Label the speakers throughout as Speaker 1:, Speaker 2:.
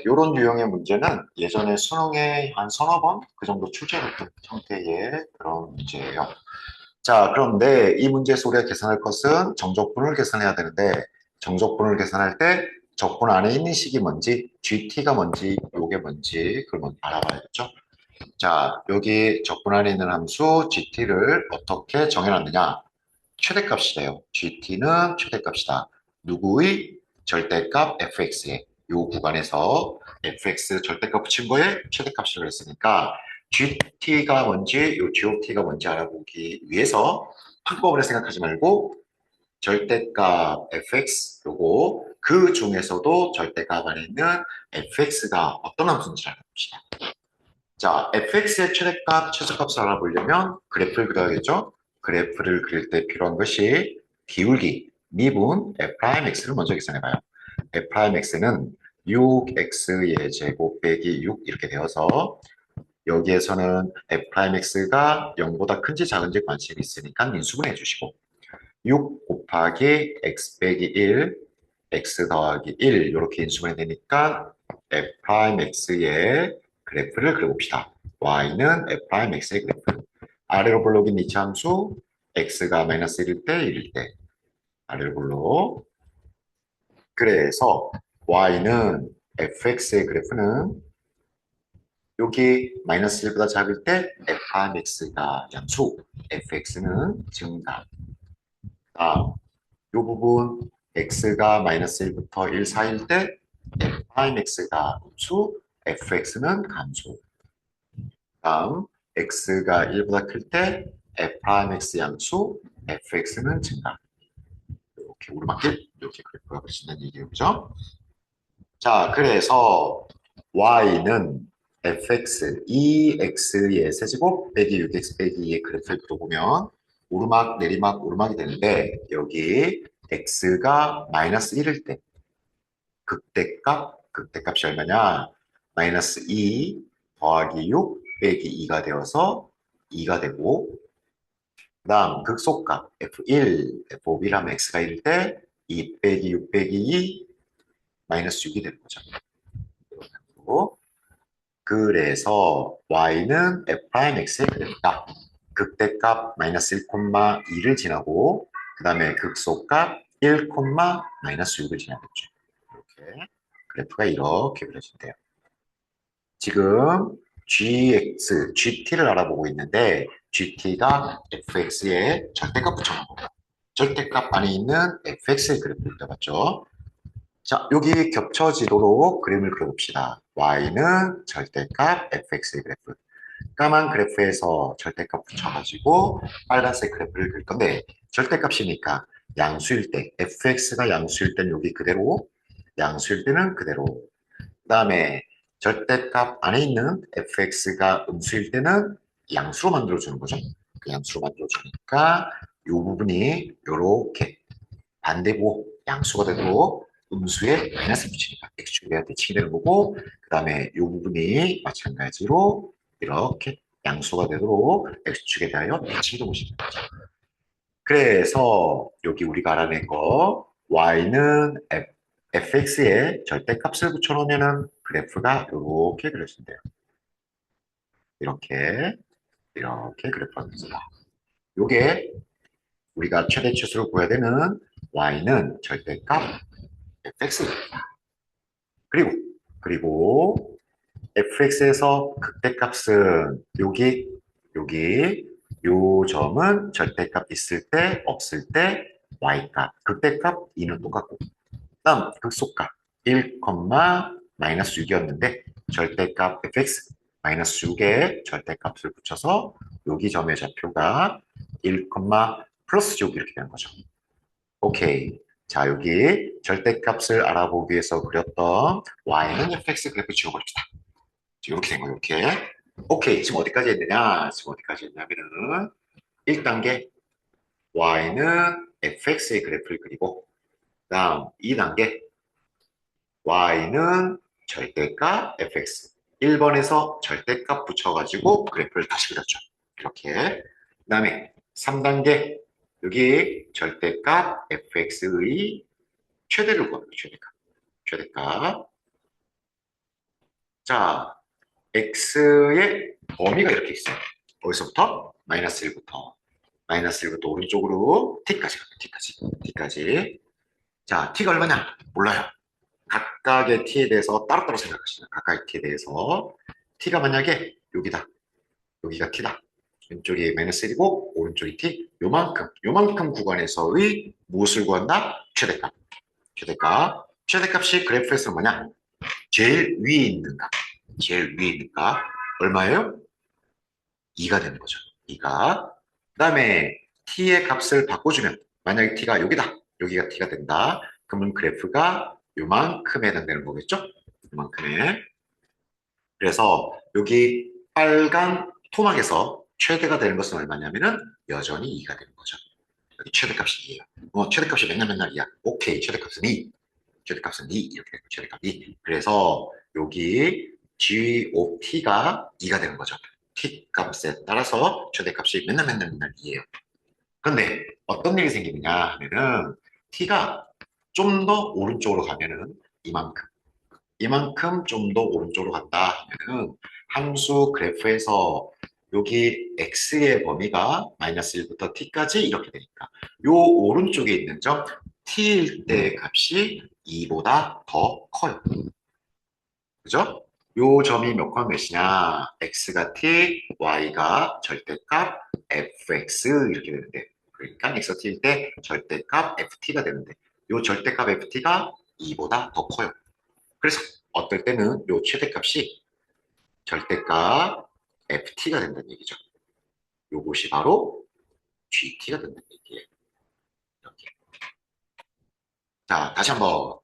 Speaker 1: 요런 유형의 문제는 예전에 수능에 한 서너 번 그 정도 출제됐던 형태의 그런 문제예요. 자, 그런데 이 문제에서 우리가 계산할 것은 정적분을 계산해야 되는데, 정적분을 계산할 때 적분 안에 있는 식이 뭔지, GT가 뭔지, 요게 뭔지, 그걸 먼저 알아봐야겠죠. 자, 여기 적분 안에 있는 함수 GT를 어떻게 정해놨느냐. 최대값이래요. GT는 최대값이다. 누구의 절대값 fx에 요 구간에서 fx 절대값 붙인 거에 최대값이라고 했으니까 GT가 뭔지 요 GOT가 뭔지 알아보기 위해서 한꺼번에 생각하지 말고 절대값 fx 요거 그 중에서도 절대값 안에 있는 fx가 어떤 함수인지 알아봅시다. 자, fx의 최대값, 최소값을 알아보려면 그래프를 그려야겠죠? 그래프를 그릴 때 필요한 것이 기울기, 미분, f'x를 먼저 계산해봐요. f'x는 6x의 제곱 빼기 6 이렇게 되어서 여기에서는 f'x가 0보다 큰지 작은지 관심이 있으니까 민수분해 주시고 6 곱하기 x 빼기 1, x 더하기 1 이렇게 인수분해 되니까 f'x의 그래프를 그려봅시다. y는 f'x의 그래프. 아래로 볼록인 이차함수 x가 마이너스 1일 때 1일 때 아래로 볼록. 그래서 y는 fx의 그래프는 여기 마이너스 1보다 작을 때 f'x가 양수, fx는 증가. 다음 이 부분 x가 마이너스 1부터 1 사이일 때 f'x가 음수, fx는 감소. 다음 x가 1보다 클 때 f'x 양수, fx는 증가. 이렇게 오르막길 이렇게 그래프가 그려진다는 얘기예요. 그죠? 자, 그래서 y는 fx, 2x의 세제곱 빼기 6x 빼기 2의 그래프를 그려보면 오르막, 내리막, 오르막이 되는데 여기 x가 마이너스 1일 때 극대값이 얼마냐? 마이너스 2 더하기 6 빼기 2가 되어서 2가 되고 그 다음 극소값 f1, f5를 하면 x가 1일 때 2 빼기 6 빼기 2 마이너스 6이 되는 거죠. 그래서 y는 f'x의 그래프다. 극대값 마이너스 1,2를 지나고 그 다음에 극소값 1, 마이너스 6을 지나겠죠. 이렇게 그래프가 이렇게 그려진대요. 지금 GT를 알아보고 있는데 GT가 fx의 절대값 붙여놓은 거예요. 절대값 안에 있는 fx의 그래프를 그려봤죠. 자, 여기 겹쳐지도록 그림을 그려봅시다. y는 절대값 fx의 그래프. 까만 그래프에서 절대값 붙여가지고 빨간색 그래프를 그릴 건데 절대값이니까 양수일 때 fx가 양수일 때는 여기 그대로 양수일 때는 그대로 그 다음에 절대값 안에 있는 fx가 음수일 때는 양수로 만들어주는 거죠. 그 양수로 만들어주니까 이 부분이 이렇게 반대고 양수가 되도록 음수에 마이너스 붙이니까 x축에 대한 대칭이 되는 거고 그 다음에 이 부분이 마찬가지로 이렇게 양수가 되도록 x축에 대하여 대칭이 되고 싶은 거죠. 그래서 여기 우리가 알아낸 거 y는 fx에 절대값을 붙여놓으면 그래프가 이렇게 그려진대요. 이렇게 이렇게 그래프가 그려집니다. 이게 우리가 최대 치수를 구해야 되는 y는 절대값 fx입니다. 그리고 fx에서 극대값은 여기 요 점은 절대값 있을 때 없을 때 y값 극대값 2는 똑같고 다음 극소값 1, 마이너스 6이었는데 절대값 fx 마이너스 6에 절대값을 붙여서 여기 점의 좌표가 1, 플러스 6 이렇게 되는 거죠. 오케이. 자, 여기 절대값을 알아보기 위해서 그렸던 y는 fx 그래프 지워버립시다. 이렇게 된 거예요, 이렇게. 오케이. 지금 어디까지 했느냐? 지금 어디까지 했냐면은 1단계 y는 fx의 그래프를 그리고 다음 2단계 y는 절대값 fx 1번에서 절대값 붙여가지고 그래프를 다시 그렸죠. 이렇게. 그 다음에 3단계 여기 절대값 fx의 최대를 구합니다. 최대값. 자, x의 범위가 이렇게 있어요. 어디서부터? 마이너스 1부터. 마이너스 1부터 오른쪽으로 t까지 가요. t까지. 자, t가 얼마냐? 몰라요. 각각의 t에 대해서 따로따로 생각하시면 각각의 t에 대해서 t가 만약에 여기다. 여기가 t다. 왼쪽이 마이너스 1이고 오른쪽이 t. 요만큼 구간에서의 무엇을 구한다? 최대값. 최대값이 그래프에서 뭐냐? 제일 위에 있는 값. 얼마예요? 2가 되는 거죠. 2가. 그 다음에 t의 값을 바꿔주면 만약에 t가 여기가 t가 된다. 그러면 그래프가 요만큼에 해당되는 거겠죠? 요만큼에. 그래서 여기 빨간 토막에서 최대가 되는 것은 얼마냐면은 여전히 2가 되는 거죠. 여기 최대값이 2예요. 최대값이 맨날 2야. 오케이, 최대값은 2. 이렇게 되고 최대값 2. 그래서 여기 g of t가 2가 되는 거죠. t 값에 따라서 최대값이 맨날 2예요. 그런데 어떤 일이 생기느냐 하면은 t가 좀 더 오른쪽으로 가면은 이만큼 좀 더 오른쪽으로 간다 하면은 함수 그래프에서 여기 x의 범위가 마이너스 1부터 t까지 이렇게 되니까 요 오른쪽에 있는 점 t일 때 값이 2보다 더 커요. 그죠? 요 점이 몇이냐? x가 t, y가 절대값 fx 이렇게 되는데 그러니까 x가 t일 때 절대값 ft가 되는데 요 절대값 ft가 2보다 더 커요. 그래서 어떨 때는 요 최대값이 절대값 ft가 된다는 얘기죠. 요것이 바로 gt가 된다는 얘기예요. 이렇게. 자, 다시 한번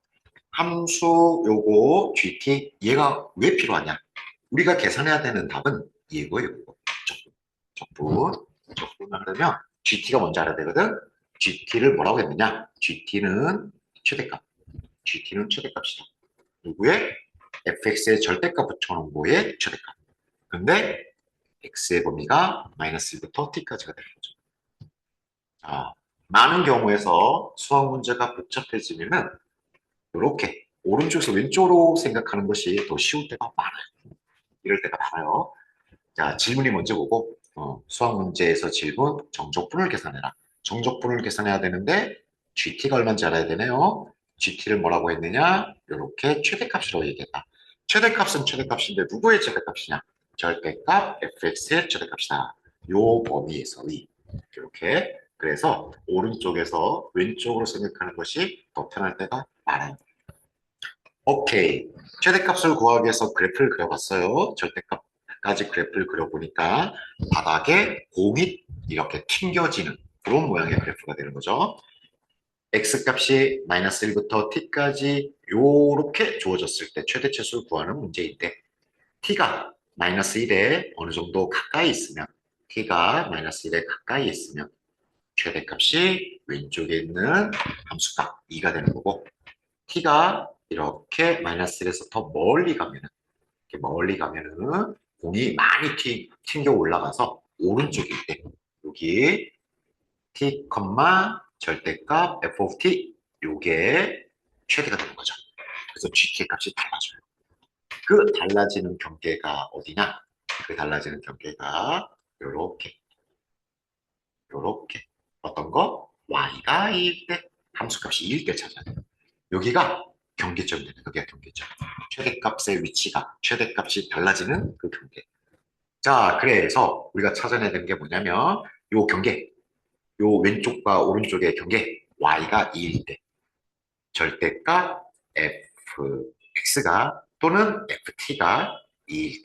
Speaker 1: 함수 요거 gt 얘가 왜 필요하냐? 우리가 계산해야 되는 답은 이거예요. 적분을 하려면 gt가 뭔지 알아야 되거든. gt를 뭐라고 했느냐? gt는 최대값이다. 누구의? fx의 절대값 붙여놓은 거의 최대값. 근데 x의 범위가 마이너스 1부터 t까지가 되는 거죠. 자, 많은 경우에서 수학 문제가 복잡해지면은 이렇게 오른쪽에서 왼쪽으로 생각하는 것이 더 쉬울 때가 많아요. 이럴 때가 많아요. 자, 질문이 먼저 보고 수학 문제에서 질문 정적분을 계산해라. 정적분을 계산해야 되는데 GT가 얼마인지 알아야 되네요. GT를 뭐라고 했느냐? 이렇게 최대값이라고 얘기했다. 최대값은 최대값인데 누구의 최대값이냐? 절대값 fx의 최대값이다. 요 범위에서의 이렇게 그래서 오른쪽에서 왼쪽으로 생각하는 것이 더 편할 때가 많아요. 오케이. 최대값을 구하기 위해서 그래프를 그려봤어요. 절대값까지 그래프를 그려보니까 바닥에 공이 이렇게 튕겨지는 그런 모양의 그래프가 되는 거죠. x값이 마이너스 1부터 t까지 이렇게 주어졌을 때 최대치수를 구하는 문제인데 t가 마이너스 1에 어느 정도 가까이 있으면 t가 마이너스 1에 가까이 있으면 최대값이 왼쪽에 있는 함수값 2가 되는 거고 t가 이렇게 마이너스 1에서 더 멀리 가면은 공이 많이 튕겨 올라가서 오른쪽일 때 여기 t, 절대값 f of t 요게 최대가 되는 거죠. 그래서 gt의 값이 달라져요. 그 달라지는 경계가 어디냐? 그 달라지는 경계가 요렇게 어떤 거? y가 2일 때 함수값이 2일 때 찾아야 돼요. 여기가 경계점이 되는 여기가 경계점. 최대값의 위치가 최대값이 달라지는 그 경계. 자, 그래서 우리가 찾아내야 되는 게 뭐냐면 요 경계, 요 왼쪽과 오른쪽의 경계 y가 2일 때 절대값 fx가 또는 ft가 2일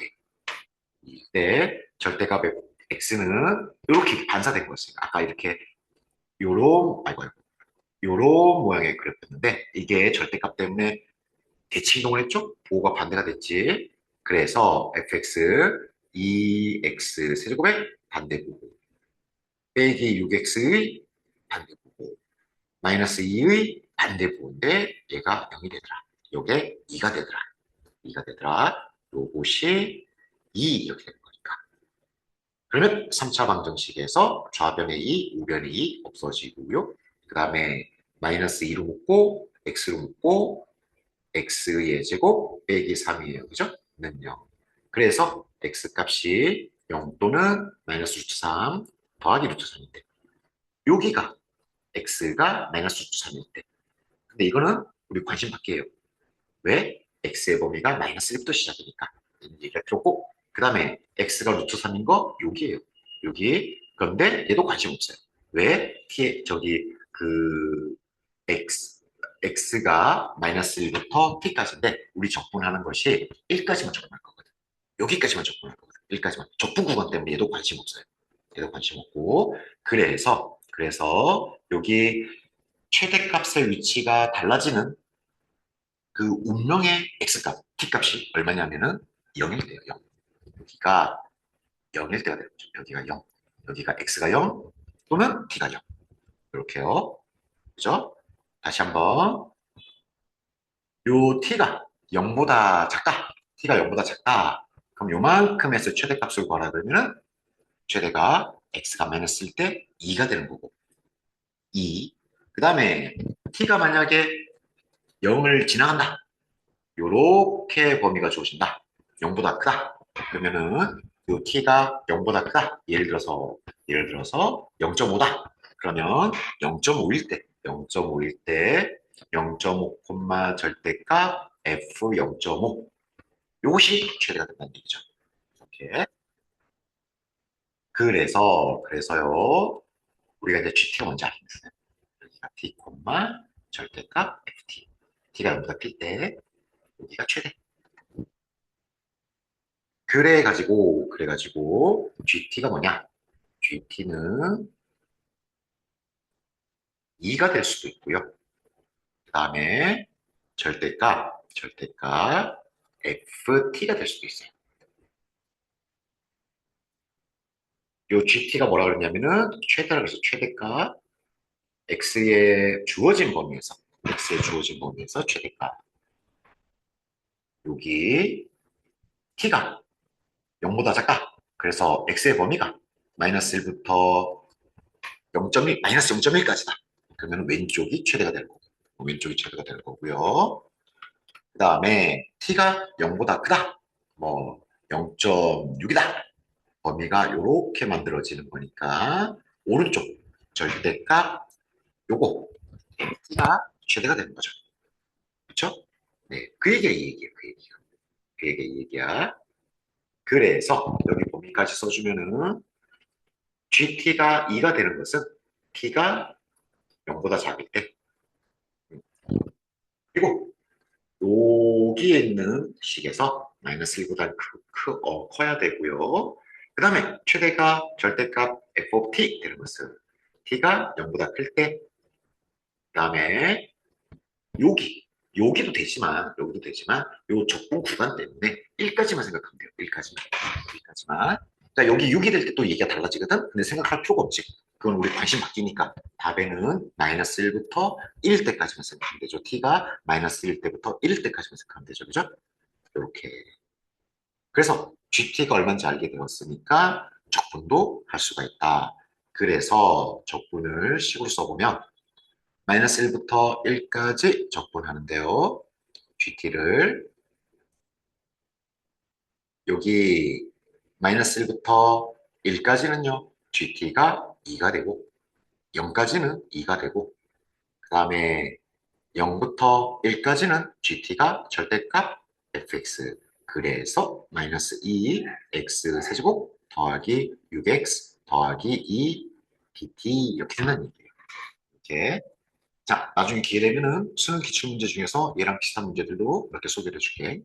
Speaker 1: 때 절대값 x는 이렇게 반사된 거였어요. 아까 이렇게 요런 모양의 그래프였는데 이게 절대값 때문에 대칭이동을 했죠? 5가 반대가 됐지. 그래서 fx 2x 세제곱의 반대부호 빼기 6x의 반대부호 마이너스 2의 반대부호인데 얘가 0이 되더라. 요게 2가 되더라. 요것이 2 이렇게 되는 거니까. 그러면 3차 방정식에서 좌변의 2, 우변의 2 없어지고요. 그 다음에 마이너스 2로 묶고 x로 묶고 x의 제곱 빼기 3이에요. 그죠? 는 0. 그래서 x값이 0 또는 마이너스 루트 3 더하기 루트 3인데 여기가 x가 마이너스 루트 3일 때. 근데 이거는 우리 관심 밖이에요. 왜? x의 범위가 마이너스 1부터 시작이니까. 얘기가 필요고 그 다음에 x가 루트 3인 거 여기에요. 여기. 그런데 얘도 관심 없어요. 왜? 저기 x가 마이너스 1부터 t까지인데 우리 적분하는 것이 1까지만 적분할 거거든. 여기까지만 적분할 거거든. 1까지만. 적분 구간 때문에 얘도 관심 없어요. 얘도 관심 없고 그래서 여기 최대값의 위치가 달라지는 그 운명의 x값, t값이 얼마냐면은 0일 때요, 0. 여기가 0일 때가 되는 거죠. 여기가 0. 여기가 x가 0 또는 t가 0. 이렇게요. 그죠? 다시 한번. 요 t가 0보다 작다. t가 0보다 작다. 그럼 요만큼에서 최대값을 구하라 그러면은 최대가 x가 마이너스일 때 2가 되는 거고 2. 그 다음에 t가 만약에 0을 지나간다. 요렇게 범위가 주어진다. 0보다 크다. 그러면은 요 t가 0보다 크다. 예를 들어서 0.5다. 그러면 0.5일 때, 0.5일 때 0.5, 절대값 f 0.5. 요것이 최대가 된다는 얘기죠. 이렇게. 그래서요. 우리가 이제 GT가 뭔지 알겠어요. 여기가 t, 절대값 ft. t가 0보다 클 때 여기가 최대. 그래가지고 GT가 뭐냐? GT는 2가 될 수도 있고요. 그 다음에 절대값 FT가 될 수도 있어요. 요 GT가 뭐라 그러냐면은 최대라 그래서 최대값 X의 주어진 범위에서 최대값. 여기 T가 0보다 작다. 그래서 X의 범위가 마이너스 1부터 0.1, 마이너스 0.1까지다. 그러면 왼쪽이 최대가 되는 거고. 왼쪽이 최대가 되는 거고요. 그 다음에 t가 0보다 크다. 뭐 0.6이다. 범위가 이렇게 만들어지는 거니까 오른쪽 절대값 요거 t가 최대가 되는 거죠. 그렇죠? 네, 그 얘기야 이 얘기야 그 얘기야 그 얘기야 이 얘기야. 그래서 여기 범위까지 써주면은 GT가 2가 되는 것은 t가 0보다 작을 때 그리고 여기에 있는 식에서 마이너스 1보다 커야 되고요. 그 다음에 최대값, 절대값 f of t 되는 것은 t가 0보다 클 때, 그 다음에 여기도 되지만, 요 적분 구간 때문에 1까지만 생각하면 돼요. 1까지만. 자, 여기 6이 될 때 또 얘기가 달라지거든? 근데 생각할 필요가 없지. 그건 우리 관심 바뀌니까. 답에는 마이너스 1부터 1일 때까지만 생각하면 되죠. t가 마이너스 1일 때부터 1일 때까지만 생각하면 되죠. 그죠? 이렇게. 그래서 GT가 얼마인지 알게 되었으니까 적분도 할 수가 있다. 그래서 적분을 식으로 써보면 마이너스 1부터 1까지 적분하는데요. GT를 여기 마이너스 1부터 1까지는요. GT가 2가 되고 0까지는 2가 되고 그 다음에 0부터 1까지는 GT가 절대값 fx. 그래서 마이너스 2 x 세제곱 더하기 6x 더하기 2 dt 이렇게 된다는 얘기예요. 이렇게. 자, 나중에 기회 되면은 수능 기출문제 중에서 얘랑 비슷한 문제들도 이렇게 소개를 해줄게.